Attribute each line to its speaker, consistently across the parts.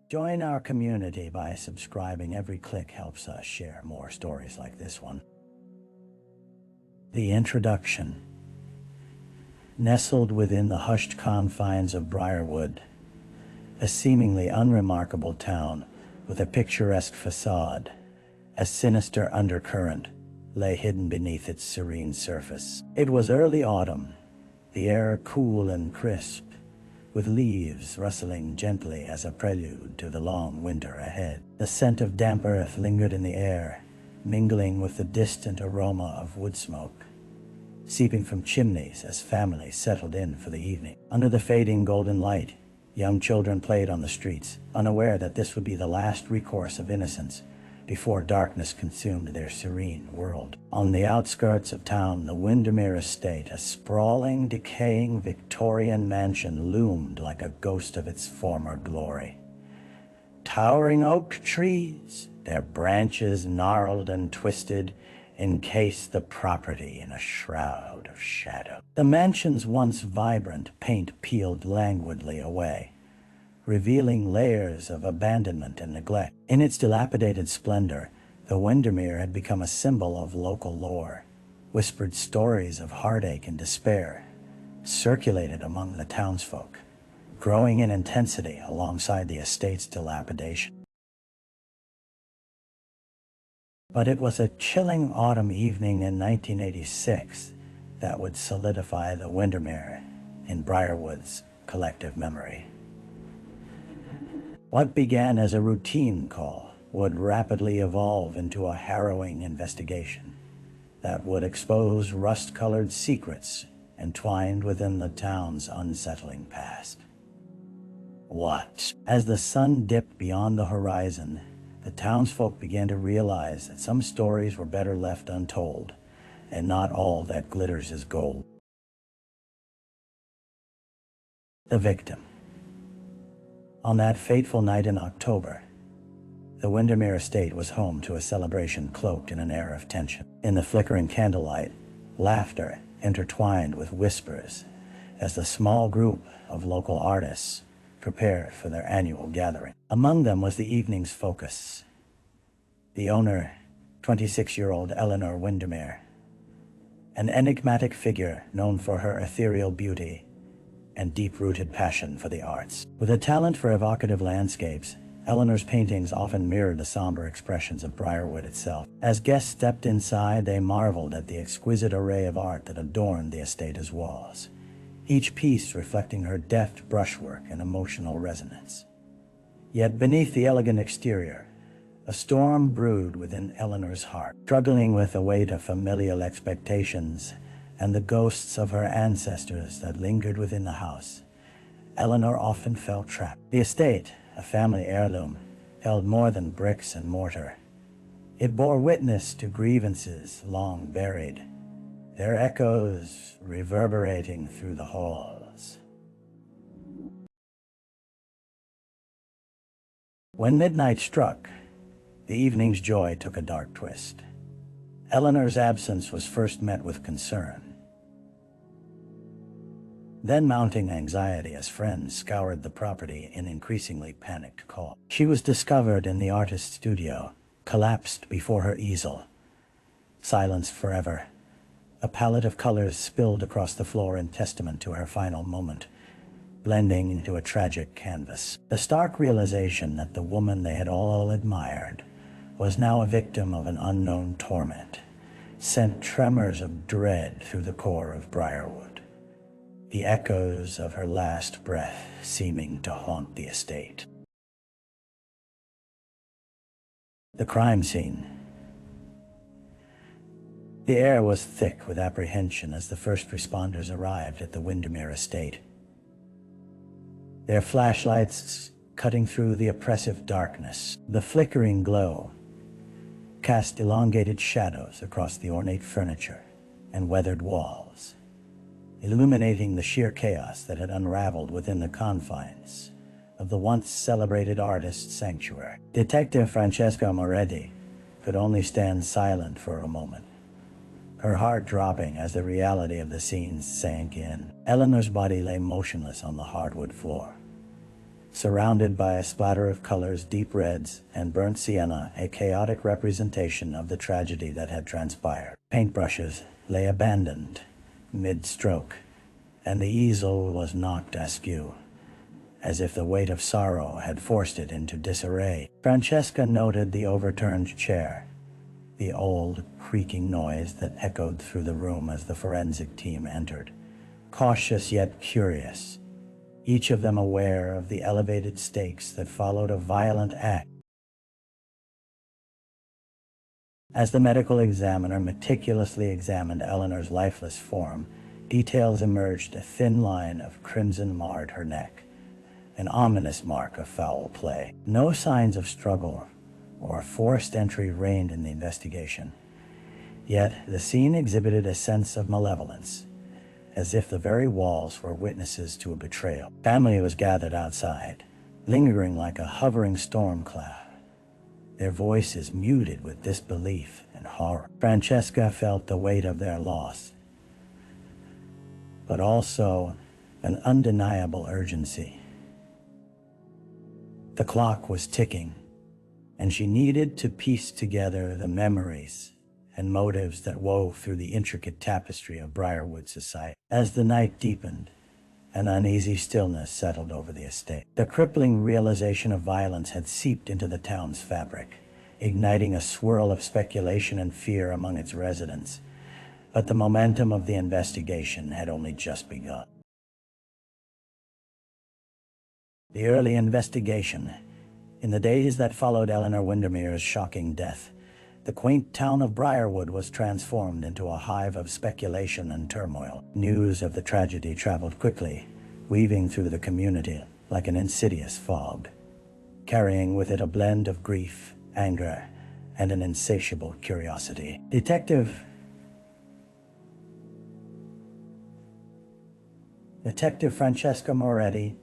Speaker 1: Join our community by subscribing. Every click helps us share more stories like this one. The introduction. Nestled within the hushed confines of Briarwood, a seemingly unremarkable town with a picturesque facade, a sinister undercurrent lay hidden beneath its serene surface. It was early autumn, the air cool and crisp, with leaves rustling gently as a prelude to the long winter ahead. The scent of damp earth lingered in the air, mingling with the distant aroma of wood smoke, seeping from chimneys as families settled in for the evening. Under the fading golden light, young children played on the streets, unaware that this would be the last recourse of innocence before darkness consumed their serene world. On the outskirts of town, the Windermere estate, a sprawling, decaying Victorian mansion, loomed like a ghost of its former glory. Towering oak trees, their branches gnarled and twisted, encased the property in a shroud of shadow. The mansion's once vibrant paint peeled languidly away, revealing layers of abandonment and neglect. In its dilapidated splendor, the Windermere had become a symbol of local lore. Whispered stories of heartache and despair circulated among the townsfolk, growing in intensity alongside the estate's dilapidation. But it was a chilling autumn evening in 1986 that would solidify the Windermere in Briarwood's collective memory. What began as a routine call would rapidly evolve into a harrowing investigation that would expose rust-colored secrets entwined within the town's unsettling past. What? As the sun dipped beyond the horizon, the townsfolk began to realize that some stories were better left untold, and not all that glitters is gold. The victim. On that fateful night in October, the Windermere estate was home to a celebration cloaked in an air of tension. In the flickering candlelight, laughter intertwined with whispers as the small group of local artists prepared for their annual gathering. Among them was the evening's focus. The owner, 26-year-old Eleanor Windermere, an enigmatic figure known for her ethereal beauty and deep-rooted passion for the arts. With a talent for evocative landscapes, Eleanor's paintings often mirrored the somber expressions of Briarwood itself. As guests stepped inside, they marveled at the exquisite array of art that adorned the estate's walls, each piece reflecting her deft brushwork and emotional resonance. Yet beneath the elegant exterior, a storm brewed within Eleanor's heart. Struggling with the weight of familial expectations and the ghosts of her ancestors that lingered within the house, Eleanor often felt trapped. The estate, a family heirloom, held more than bricks and mortar. It bore witness to grievances long buried, their echoes reverberating through the halls. When midnight struck, the evening's joy took a dark twist. Eleanor's absence was first met with concern, then mounting anxiety as friends scoured the property in increasingly panicked calls. She was discovered in the artist's studio, collapsed before her easel. Silenced forever, a palette of colors spilled across the floor in testament to her final moment, blending into a tragic canvas. The stark realization that the woman they had all admired was now a victim of an unknown torment sent tremors of dread through the core of Briarwood, the echoes of her last breath seeming to haunt the estate. The crime scene. The air was thick with apprehension as the first responders arrived at the Windermere estate, their flashlights cutting through the oppressive darkness. The flickering glow cast elongated shadows across the ornate furniture and weathered walls, illuminating the sheer chaos that had unraveled within the confines of the once celebrated artist's sanctuary. Detective Francesca Moretti could only stand silent for a moment, her heart dropping as the reality of the scene sank in. Eleanor's body lay motionless on the hardwood floor, surrounded by a splatter of colors, deep reds and burnt sienna, a chaotic representation of the tragedy that had transpired. Paintbrushes lay abandoned mid-stroke, and the easel was knocked askew, as if the weight of sorrow had forced it into disarray. Francesca noted the overturned chair, the old, creaking noise that echoed through the room as the forensic team entered. Cautious yet curious, each of them aware of the elevated stakes that followed a violent act. As the medical examiner meticulously examined Eleanor's lifeless form, details emerged. A thin line of crimson marred her neck, an ominous mark of foul play. No signs of struggle or forced entry reigned in the investigation, yet the scene exhibited a sense of malevolence, as if the very walls were witnesses to a betrayal. Family was gathered outside, lingering like a hovering storm cloud, their voices muted with disbelief and horror. Francesca felt the weight of their loss, but also an undeniable urgency. The clock was ticking, and she needed to piece together the memories and motives that wove through the intricate tapestry of Briarwood society. As the night deepened, an uneasy stillness settled over the estate. The crippling realization of violence had seeped into the town's fabric, igniting a swirl of speculation and fear among its residents. But the momentum of the investigation had only just begun. The early investigation. In the days that followed Eleanor Windermere's shocking death, the quaint town of Briarwood was transformed into a hive of speculation and turmoil. News of the tragedy traveled quickly, weaving through the community like an insidious fog, carrying with it a blend of grief, anger, and an insatiable curiosity. Detective Francesca Moretti,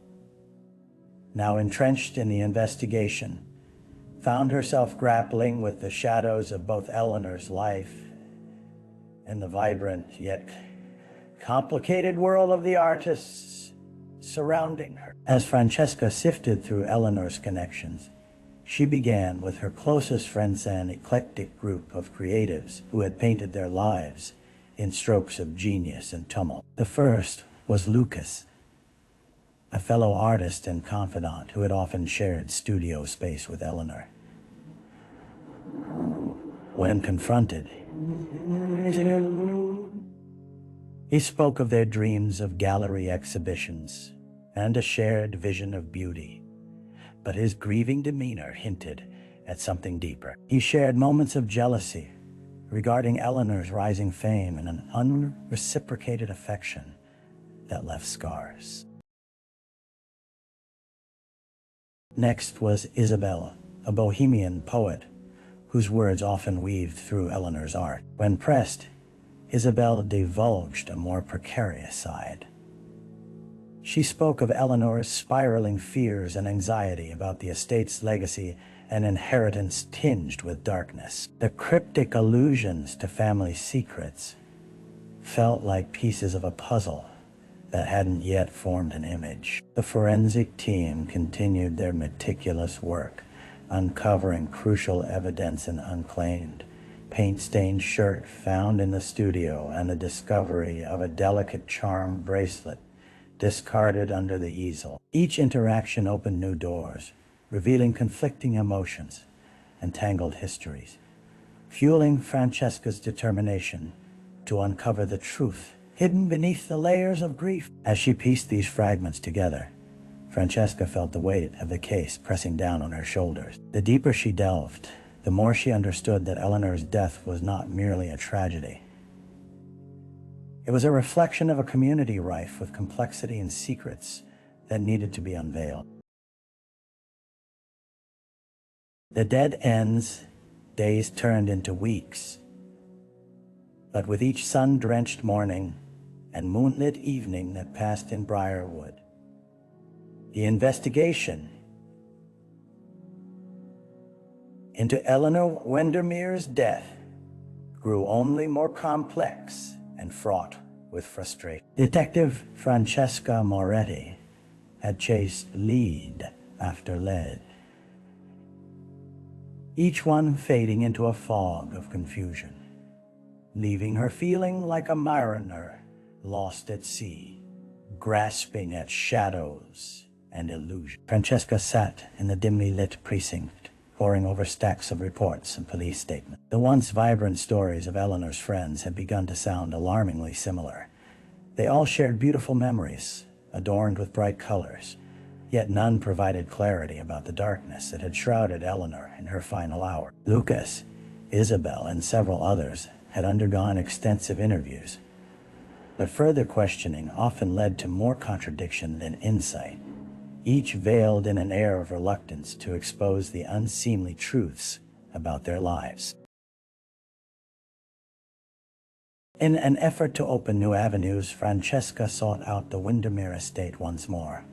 Speaker 1: now entrenched in the investigation, found herself grappling with the shadows of both Eleanor's life and the vibrant yet complicated world of the artists surrounding her. As Francesca sifted through Eleanor's connections, she began with her closest friends, an eclectic group of creatives who had painted their lives in strokes of genius and tumult. The first was Lucas, a fellow artist and confidant who had often shared studio space with Eleanor. When confronted, he spoke of their dreams of gallery exhibitions and a shared vision of beauty, but his grieving demeanor hinted at something deeper. He shared moments of jealousy regarding Eleanor's rising fame and an unreciprocated affection that left scars. Next was Isabel, a bohemian poet whose words often weaved through Eleanor's art. When pressed, Isabel divulged a more precarious side. She spoke of Eleanor's spiraling fears and anxiety about the estate's legacy and inheritance tinged with darkness. The cryptic allusions to family secrets felt like pieces of a puzzle that hadn't yet formed an image. The forensic team continued their meticulous work, uncovering crucial evidence: an unclaimed, paint-stained shirt found in the studio and the discovery of a delicate charm bracelet discarded under the easel. Each interaction opened new doors, revealing conflicting emotions and tangled histories, fueling Francesca's determination to uncover the truth hidden beneath the layers of grief. As she pieced these fragments together, Francesca felt the weight of the case pressing down on her shoulders. The deeper she delved, the more she understood that Eleanor's death was not merely a tragedy. It was a reflection of a community rife with complexity and secrets that needed to be unveiled. The dead ends, days turned into weeks. But with each sun-drenched morning and moonlit evening that passed in Briarwood, the investigation into Eleanor Windermere's death grew only more complex and fraught with frustration. Detective Francesca Moretti had chased lead after lead, each one fading into a fog of confusion, leaving her feeling like a mariner lost at sea, grasping at shadows and illusion. Francesca sat in the dimly lit precinct, poring over stacks of reports and police statements. The once vibrant stories of Eleanor's friends had begun to sound alarmingly similar. They all shared beautiful memories, adorned with bright colors, yet none provided clarity about the darkness that had shrouded Eleanor in her final hour. Lucas, Isabel, and several others had undergone extensive interviews, but further questioning often led to more contradiction than insight, each veiled in an air of reluctance to expose the unseemly truths about their lives. In an effort to open new avenues, Francesca sought out the Windermere estate once more,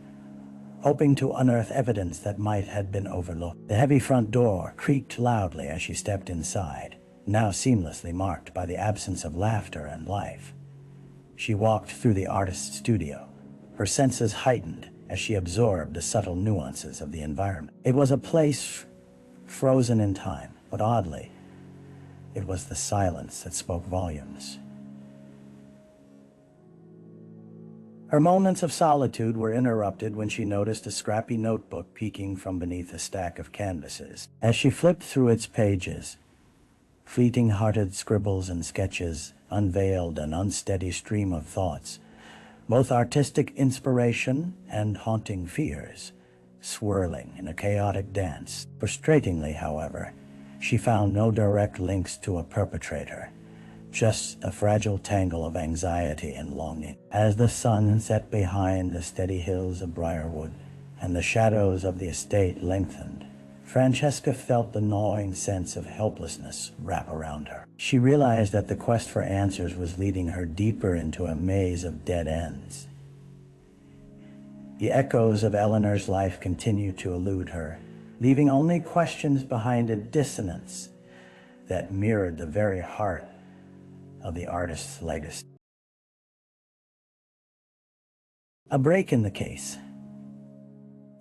Speaker 1: hoping to unearth evidence that might have been overlooked. The heavy front door creaked loudly as she stepped inside, now seamlessly marked by the absence of laughter and life. She walked through the artist's studio, her senses heightened as she absorbed the subtle nuances of the environment. It was a place frozen in time, but oddly, it was the silence that spoke volumes. Her moments of solitude were interrupted when she noticed a scrappy notebook peeking from beneath a stack of canvases. As she flipped through its pages, fleeting-hearted scribbles and sketches unveiled an unsteady stream of thoughts, both artistic inspiration and haunting fears, swirling in a chaotic dance. Frustratingly, however, she found no direct links to a perpetrator, just a fragile tangle of anxiety and longing. As the sun set behind the steady hills of Briarwood and the shadows of the estate lengthened, Francesca felt the gnawing sense of helplessness wrap around her. She realized that the quest for answers was leading her deeper into a maze of dead ends. The echoes of Eleanor's life continued to elude her, leaving only questions behind a dissonance that mirrored the very heart of the artist's legacy. A break in the case.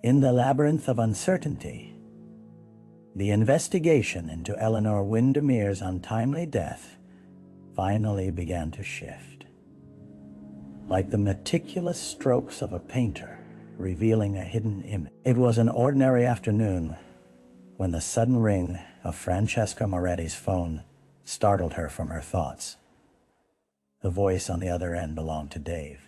Speaker 1: In the labyrinth of uncertainty, the investigation into Eleanor Windermere's untimely death finally began to shift. Like the meticulous strokes of a painter revealing a hidden image. It was an ordinary afternoon when the sudden ring of Francesca Moretti's phone startled her from her thoughts. The voice on the other end belonged to Dave,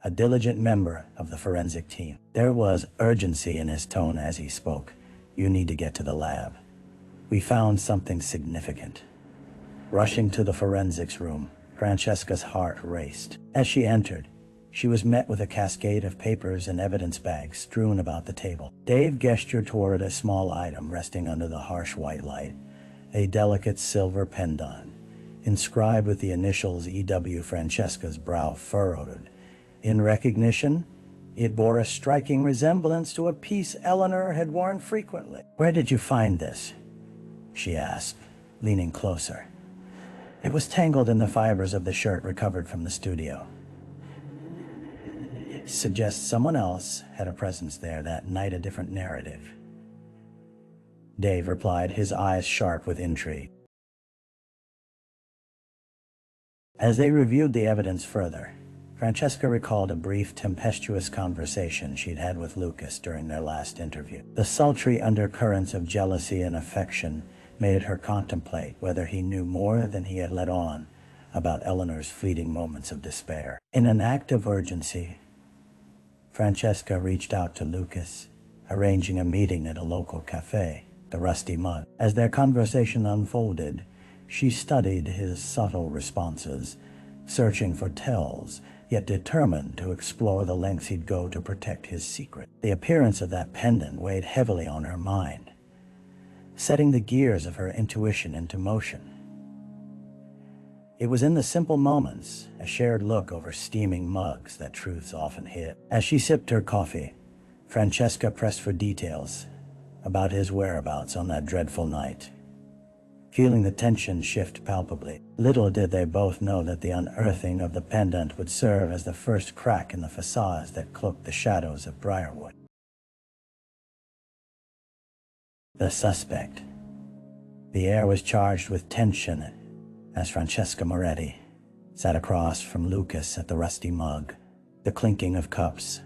Speaker 1: a diligent member of the forensic team. There was urgency in his tone as he spoke. "You need to get to the lab. We found something significant." Rushing to the forensics room, Francesca's heart raced. As she entered, she was met with a cascade of papers and evidence bags strewn about the table. Dave gestured toward a small item resting under the harsh white light, a delicate silver pendant, inscribed with the initials E.W. Francesca's brow furrowed. In recognition, it bore a striking resemblance to a piece Eleanor had worn frequently. "Where did you find this?" she asked, leaning closer. It was tangled in the fibers of the shirt recovered from the studio. It suggests someone else had a presence there that night, a different narrative. Dave replied, his eyes sharp with intrigue. As they reviewed the evidence further, Francesca recalled a brief, tempestuous conversation she'd had with Lucas during their last interview. The sultry undercurrents of jealousy and affection made her contemplate whether he knew more than he had let on about Eleanor's fleeting moments of despair. In an act of urgency, Francesca reached out to Lucas, arranging a meeting at a local cafe, the Rusty Mug. As their conversation unfolded, she studied his subtle responses, searching for tells, yet determined to explore the lengths he'd go to protect his secret. The appearance of that pendant weighed heavily on her mind, setting the gears of her intuition into motion. It was in the simple moments, a shared look over steaming mugs, that truths often hid. As she sipped her coffee, Francesca pressed for details about his whereabouts on that dreadful night. Feeling the tension shift palpably, little did they both know that the unearthing of the pendant would serve as the first crack in the facades that cloaked the shadows of Briarwood. The suspect. The air was charged with tension as Francesca Moretti sat across from Lucas at the rusty mug, the clinking of cups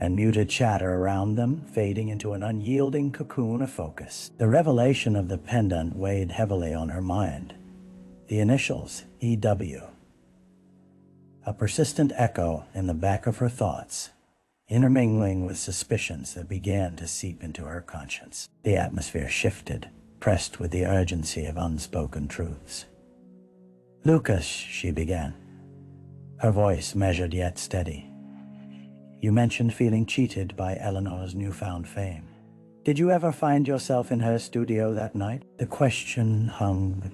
Speaker 1: and muted chatter around them fading into an unyielding cocoon of focus. The revelation of the pendant weighed heavily on her mind. The initials, EW. A persistent echo in the back of her thoughts, intermingling with suspicions that began to seep into her conscience. The atmosphere shifted, pressed with the urgency of unspoken truths. "Lucas," she began, her voice measured yet steady. "You mentioned feeling cheated by Eleanor's newfound fame. Did you ever find yourself in her studio that night?" The question hung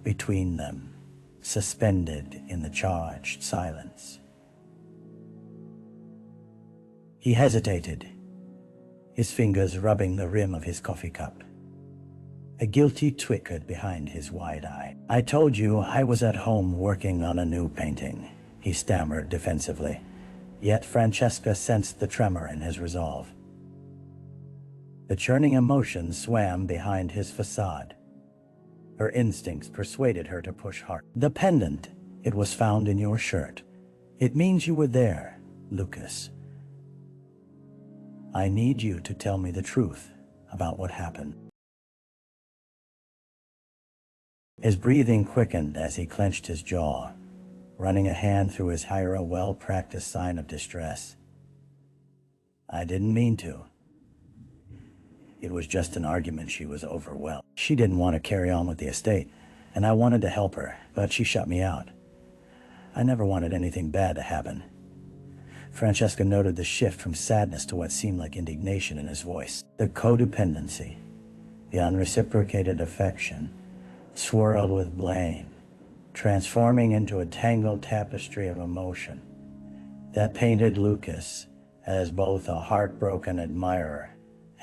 Speaker 1: between them, suspended in the charged silence. He hesitated, his fingers rubbing the rim of his coffee cup. A guilty twinkled behind his wide eye. "I told you I was at home working on a new painting," he stammered defensively. Yet Francesca sensed the tremor in his resolve. The churning emotion swam behind his facade. Her instincts persuaded her to push hard. "The pendant, it was found in your shirt. It means you were there, Lucas. I need you to tell me the truth about what happened." His breathing quickened as he clenched his jaw, running a hand through his hair, a well-practiced sign of distress. "I didn't mean to. It was just an argument. She was overwhelmed. She didn't want to carry on with the estate, and I wanted to help her, but she shut me out. I never wanted anything bad to happen." Francesca noted the shift from sadness to what seemed like indignation in his voice. The codependency, the unreciprocated affection, swirled with blame, transforming into a tangled tapestry of emotion that painted Lucas as both a heartbroken admirer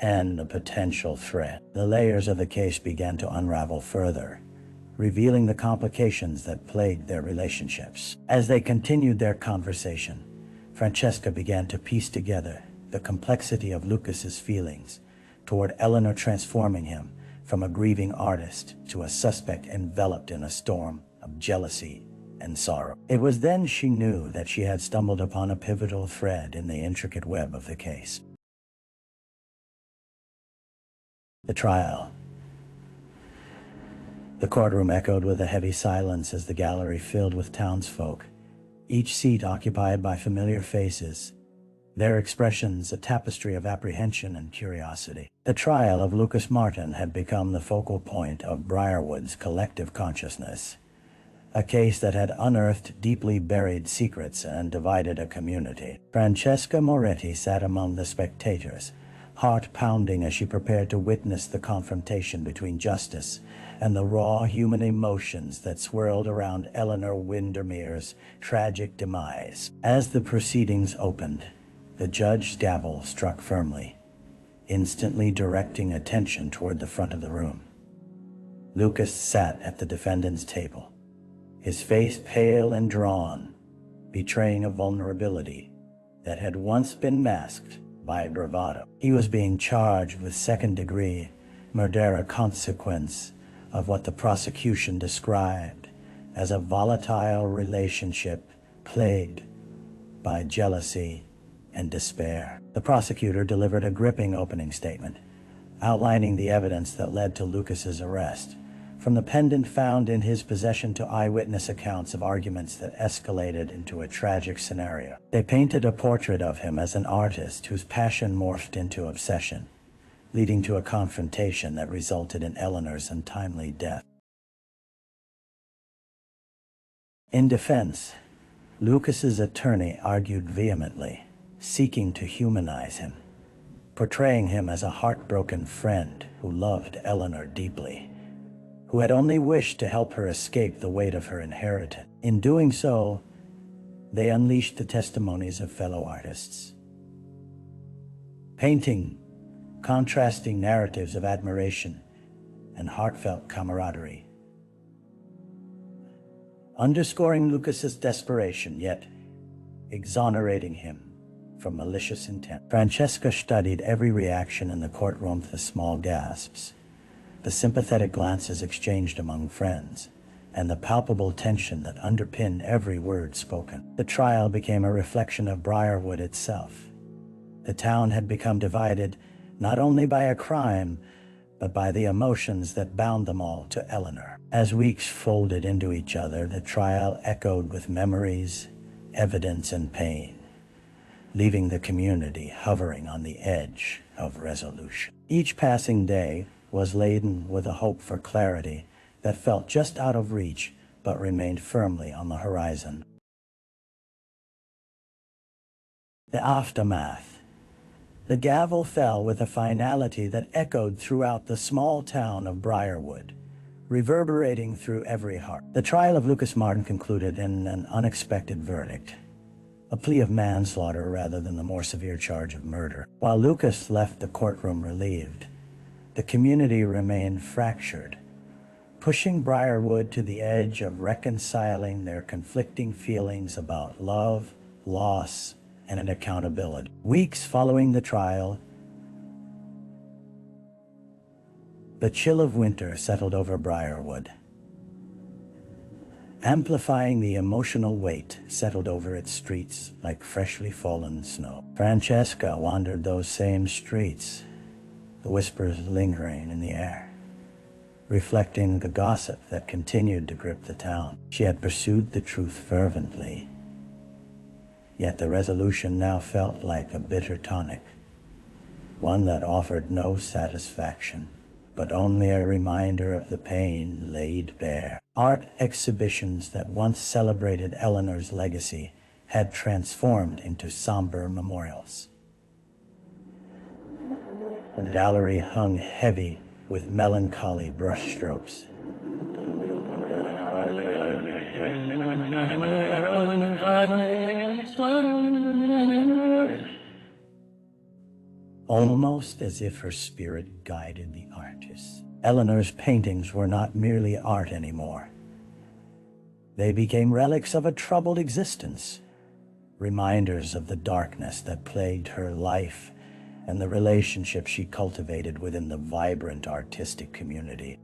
Speaker 1: and a potential threat. The layers of the case began to unravel further, revealing the complications that plagued their relationships. As they continued their conversation, Francesca began to piece together the complexity of Lucas's feelings toward Eleanor, transforming him from a grieving artist to a suspect enveloped in a storm of jealousy and sorrow. It was then she knew that she had stumbled upon a pivotal thread in the intricate web of the case. The trial. The courtroom echoed with a heavy silence as the gallery filled with townsfolk, each seat occupied by familiar faces, their expressions a tapestry of apprehension and curiosity. The trial of Lucas Martin had become the focal point of Briarwood's collective consciousness, a case that had unearthed deeply buried secrets and divided a community. Francesca Moretti sat among the spectators, heart pounding as she prepared to witness the confrontation between justice and the raw human emotions that swirled around Eleanor Windermere's tragic demise. As the proceedings opened, the judge's gavel struck firmly, instantly directing attention toward the front of the room. Lucas sat at the defendant's table, his face pale and drawn, betraying a vulnerability that had once been masked by bravado. He was being charged with second-degree murder, a consequence of what the prosecution described as a volatile relationship plagued by jealousy and despair. The prosecutor delivered a gripping opening statement, outlining the evidence that led to Lucas's arrest, from the pendant found in his possession to eyewitness accounts of arguments that escalated into a tragic scenario. They painted a portrait of him as an artist whose passion morphed into obsession, leading to a confrontation that resulted in Eleanor's untimely death. In defense, Lucas's attorney argued vehemently, seeking to humanize him, portraying him as a heartbroken friend who loved Eleanor deeply, who had only wished to help her escape the weight of her inheritance. In doing so, they unleashed the testimonies of fellow artists, painting contrasting narratives of admiration and heartfelt camaraderie, underscoring Lucas's desperation, yet exonerating him from malicious intent. Francesca studied every reaction in the courtroom, the small gasps, the sympathetic glances exchanged among friends, and the palpable tension that underpinned every word spoken. The trial became a reflection of Briarwood itself. The town had become divided not only by a crime, but by the emotions that bound them all to Eleanor. As weeks folded into each other, the trial echoed with memories, evidence, and pain, leaving the community hovering on the edge of resolution. Each passing day was laden with a hope for clarity that felt just out of reach, but remained firmly on the horizon. The aftermath. The gavel fell with a finality that echoed throughout the small town of Briarwood, reverberating through every heart. The trial of Lucas Martin concluded in an unexpected verdict, a plea of manslaughter rather than the more severe charge of murder. While Lucas left the courtroom relieved, the community remained fractured, pushing Briarwood to the edge of reconciling their conflicting feelings about love, loss, and an accountability. Weeks following the trial, the chill of winter settled over Briarwood. Amplifying the emotional weight settled over its streets like freshly fallen snow. Francesca wandered those same streets, the whispers lingering in the air, reflecting the gossip that continued to grip the town. She had pursued the truth fervently, yet the resolution now felt like a bitter tonic, one that offered no satisfaction, but only a reminder of the pain laid bare. Art exhibitions that once celebrated Eleanor's legacy had transformed into somber memorials. The gallery hung heavy with melancholy brushstrokes. Almost as if her spirit guided the artist. Eleanor's paintings were not merely art anymore. They became relics of a troubled existence, reminders of the darkness that plagued her life and the relationships she cultivated within the vibrant artistic community.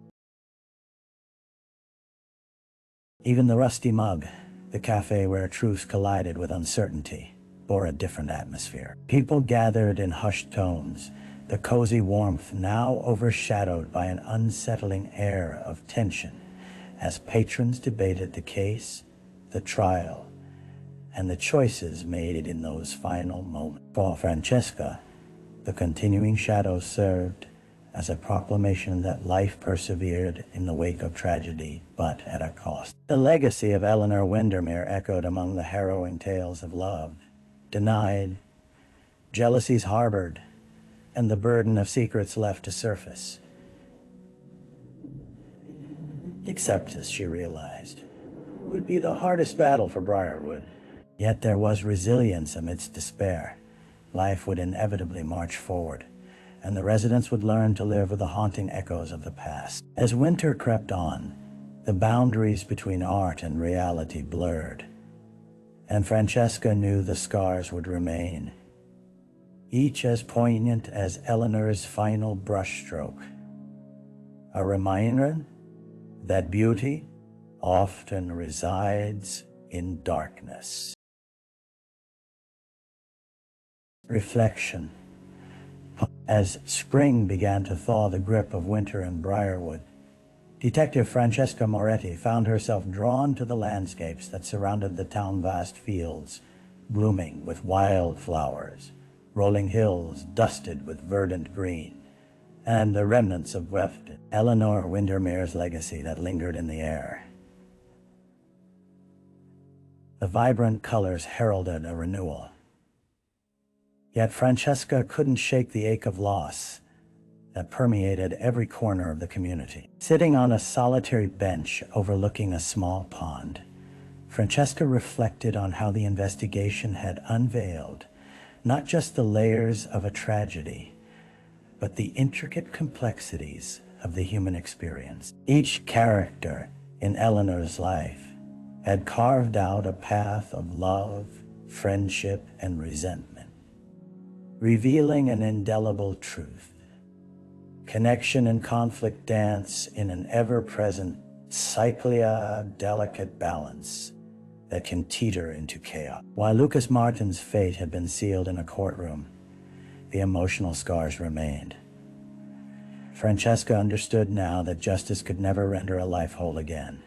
Speaker 1: Even the rusty mug, the cafe where truth collided with uncertainty, bore a different atmosphere. People gathered in hushed tones, the cozy warmth now overshadowed by an unsettling air of tension as patrons debated the case, the trial, and the choices made in those final moments. For Francesca, the continuing shadows served as a proclamation that life persevered in the wake of tragedy, but at a cost. The legacy of Eleanor Windermere echoed among the harrowing tales of love denied, jealousies harbored, and the burden of secrets left to surface. Except, as she realized, it would be the hardest battle for Briarwood. Yet there was resilience amidst despair. Life would inevitably march forward, and the residents would learn to live with the haunting echoes of the past. As winter crept on, the boundaries between art and reality blurred, and Francesca knew the scars would remain, each as poignant as Eleanor's final brushstroke, a reminder that beauty often resides in darkness. Reflection. As spring began to thaw the grip of winter in Briarwood, Detective Francesca Moretti found herself drawn to the landscapes that surrounded the town's vast fields, blooming with wildflowers, rolling hills dusted with verdant green, and the remnants of Eleanor Windermere's legacy that lingered in the air. The vibrant colors heralded a renewal. Yet Francesca couldn't shake the ache of loss that permeated every corner of the community. Sitting on a solitary bench overlooking a small pond, Francesca reflected on how the investigation had unveiled not just the layers of a tragedy, but the intricate complexities of the human experience. Each character in Eleanor's life had carved out a path of love, friendship, and resentment, revealing an indelible truth. Connection and conflict dance in an ever-present cyclia, delicate balance that can teeter into chaos. While Lucas Martin's fate had been sealed in a courtroom, the emotional scars remained. Francesca understood now that justice could never render a life whole again.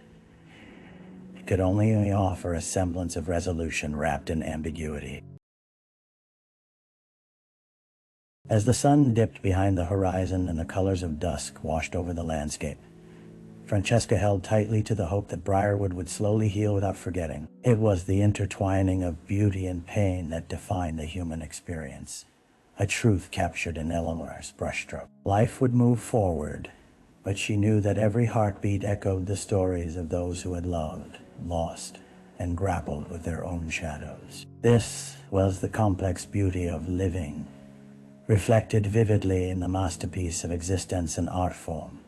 Speaker 1: It could only offer a semblance of resolution wrapped in ambiguity. As the sun dipped behind the horizon and the colors of dusk washed over the landscape, Francesca held tightly to the hope that Briarwood would slowly heal without forgetting. It was the intertwining of beauty and pain that defined the human experience, a truth captured in Eleanor's brushstroke. Life would move forward, but she knew that every heartbeat echoed the stories of those who had loved, lost, and grappled with their own shadows. This was the complex beauty of living, reflected vividly in the masterpiece of existence and art form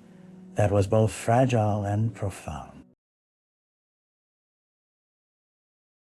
Speaker 1: that was both fragile and profound.